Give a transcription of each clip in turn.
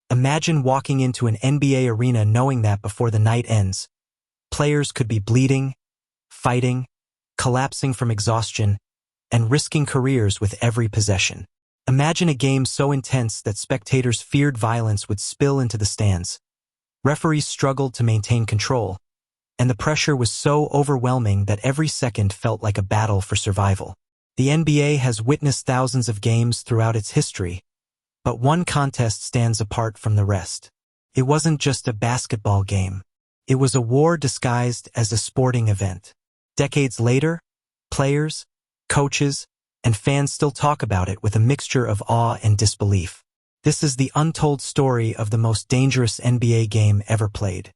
Imagine walking into an NBA arena knowing that before the night ends, players could be bleeding, fighting, collapsing from exhaustion, and risking careers with every possession. Imagine a game so intense that spectators feared violence would spill into the stands. Referees struggled to maintain control, and the pressure was so overwhelming that every second felt like a battle for survival. The NBA has witnessed thousands of games throughout its history, but one contest stands apart from the rest. It wasn't just a basketball game. It was a war disguised as a sporting event. Decades later, players, coaches, and fans still talk about it with a mixture of awe and disbelief. This is the untold story of the most dangerous NBA game ever played.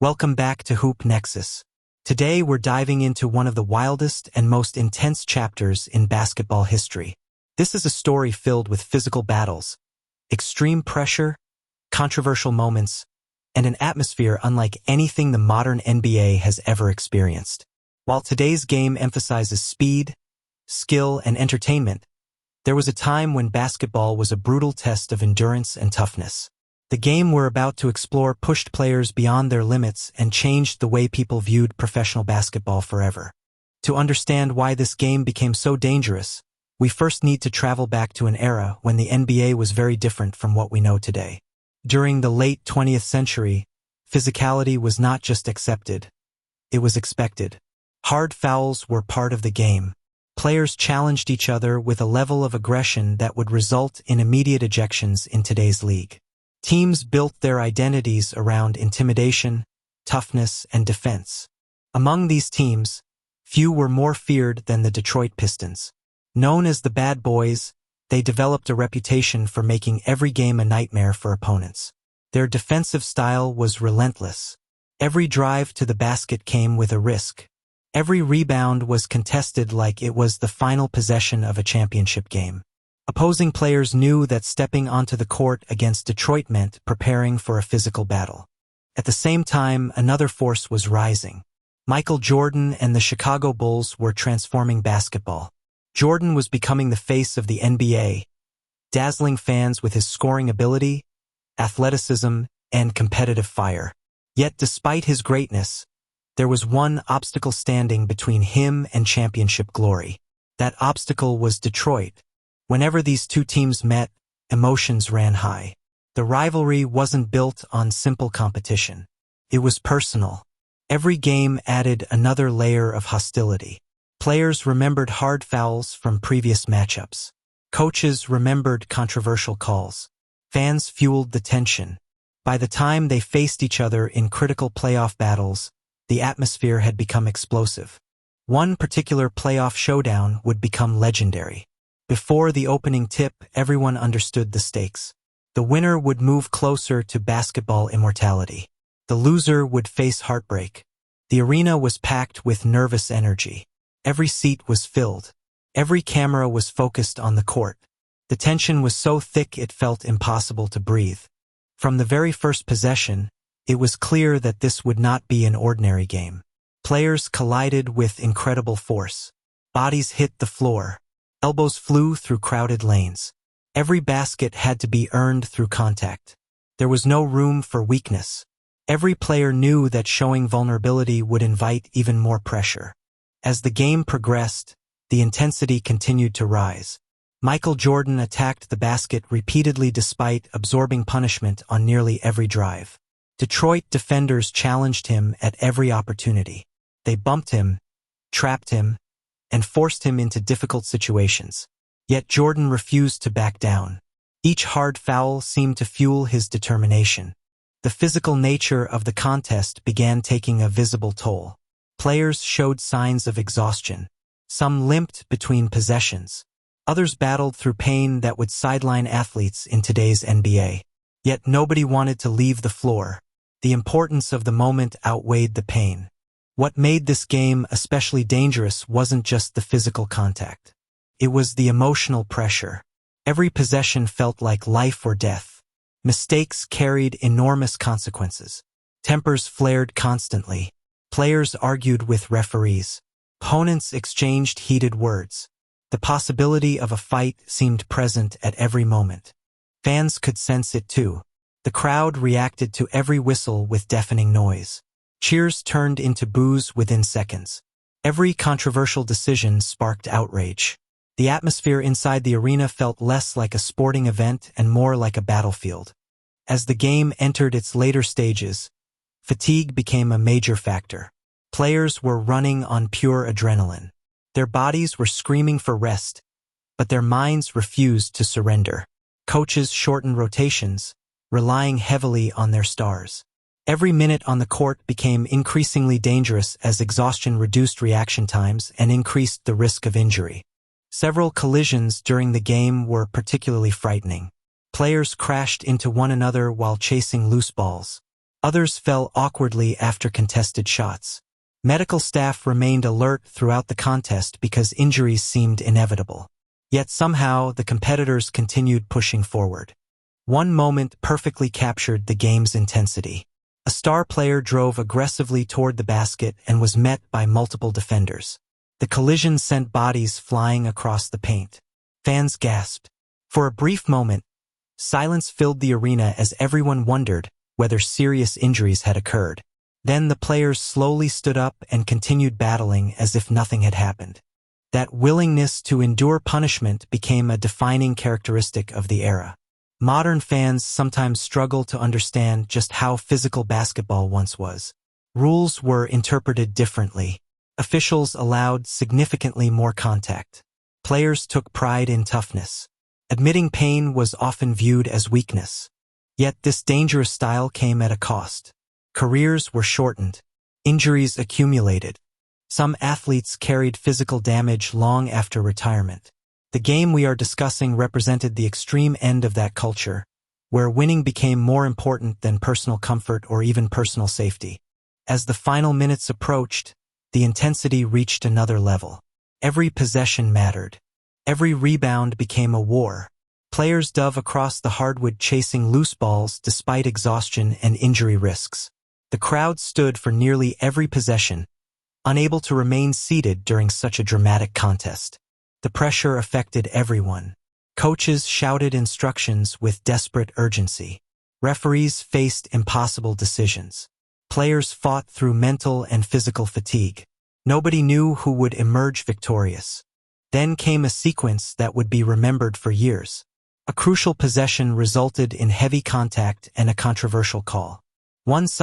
Welcome back to HoopNexis. Today we're diving into one of the wildest and most intense chapters in basketball history. This is a story filled with physical battles, extreme pressure, controversial moments, and an atmosphere unlike anything the modern NBA has ever experienced. While today's game emphasizes speed, skill, and entertainment, there was a time when basketball was a brutal test of endurance and toughness. The game we're about to explore pushed players beyond their limits and changed the way people viewed professional basketball forever. To understand why this game became so dangerous, we first need to travel back to an era when the NBA was very different from what we know today. During the late 20th century, physicality was not just accepted, it was expected. Hard fouls were part of the game. Players challenged each other with a level of aggression that would result in immediate ejections in today's league. Teams built their identities around intimidation, toughness, and defense. Among these teams, few were more feared than the Detroit Pistons. Known as the Bad Boys, they developed a reputation for making every game a nightmare for opponents. Their defensive style was relentless. Every drive to the basket came with a risk. Every rebound was contested like it was the final possession of a championship game. Opposing players knew that stepping onto the court against Detroit meant preparing for a physical battle. At the same time, another force was rising. Michael Jordan and the Chicago Bulls were transforming basketball. Jordan was becoming the face of the NBA, dazzling fans with his scoring ability, athleticism, and competitive fire. Yet despite his greatness, there was one obstacle standing between him and championship glory. That obstacle was Detroit. Whenever these two teams met, emotions ran high. The rivalry wasn't built on simple competition. It was personal. Every game added another layer of hostility. Players remembered hard fouls from previous matchups. Coaches remembered controversial calls. Fans fueled the tension. By the time they faced each other in critical playoff battles, the atmosphere had become explosive. One particular playoff showdown would become legendary. Before the opening tip, everyone understood the stakes. The winner would move closer to basketball immortality. The loser would face heartbreak. The arena was packed with nervous energy. Every seat was filled. Every camera was focused on the court. The tension was so thick it felt impossible to breathe. From the very first possession, it was clear that this would not be an ordinary game. Players collided with incredible force. Bodies hit the floor. Elbows flew through crowded lanes. Every basket had to be earned through contact. There was no room for weakness. Every player knew that showing vulnerability would invite even more pressure. As the game progressed, the intensity continued to rise. Michael Jordan attacked the basket repeatedly despite absorbing punishment on nearly every drive. Detroit defenders challenged him at every opportunity. They bumped him, trapped him, and forced him into difficult situations. Yet Jordan refused to back down. Each hard foul seemed to fuel his determination. The physical nature of the contest began taking a visible toll. Players showed signs of exhaustion. Some limped between possessions. Others battled through pain that would sideline athletes in today's NBA. Yet nobody wanted to leave the floor. The importance of the moment outweighed the pain. What made this game especially dangerous wasn't just the physical contact. It was the emotional pressure. Every possession felt like life or death. Mistakes carried enormous consequences. Tempers flared constantly. Players argued with referees. Opponents exchanged heated words. The possibility of a fight seemed present at every moment. Fans could sense it too. The crowd reacted to every whistle with deafening noise. Cheers turned into boos within seconds. Every controversial decision sparked outrage. The atmosphere inside the arena felt less like a sporting event and more like a battlefield. As the game entered its later stages, fatigue became a major factor. Players were running on pure adrenaline. Their bodies were screaming for rest, but their minds refused to surrender. Coaches shortened rotations, relying heavily on their stars. Every minute on the court became increasingly dangerous as exhaustion reduced reaction times and increased the risk of injury. Several collisions during the game were particularly frightening. Players crashed into one another while chasing loose balls. Others fell awkwardly after contested shots. Medical staff remained alert throughout the contest because injuries seemed inevitable. Yet somehow the competitors continued pushing forward. One moment perfectly captured the game's intensity. A star player drove aggressively toward the basket and was met by multiple defenders. The collision sent bodies flying across the paint. Fans gasped. For a brief moment, silence filled the arena as everyone wondered whether serious injuries had occurred. Then the players slowly stood up and continued battling as if nothing had happened. That willingness to endure punishment became a defining characteristic of the era. Modern fans sometimes struggle to understand just how physical basketball once was. Rules were interpreted differently. Officials allowed significantly more contact. Players took pride in toughness. Admitting pain was often viewed as weakness. Yet this dangerous style came at a cost. Careers were shortened. Injuries accumulated. Some athletes carried physical damage long after retirement. The game we are discussing represented the extreme end of that culture, where winning became more important than personal comfort or even personal safety. As the final minutes approached, the intensity reached another level. Every possession mattered. Every rebound became a war. Players dove across the hardwood chasing loose balls despite exhaustion and injury risks. The crowd stood for nearly every possession, unable to remain seated during such a dramatic contest. The pressure affected everyone. Coaches shouted instructions with desperate urgency. Referees faced impossible decisions. Players fought through mental and physical fatigue. Nobody knew who would emerge victorious. Then came a sequence that would be remembered for years. A crucial possession resulted in heavy contact and a controversial call. One side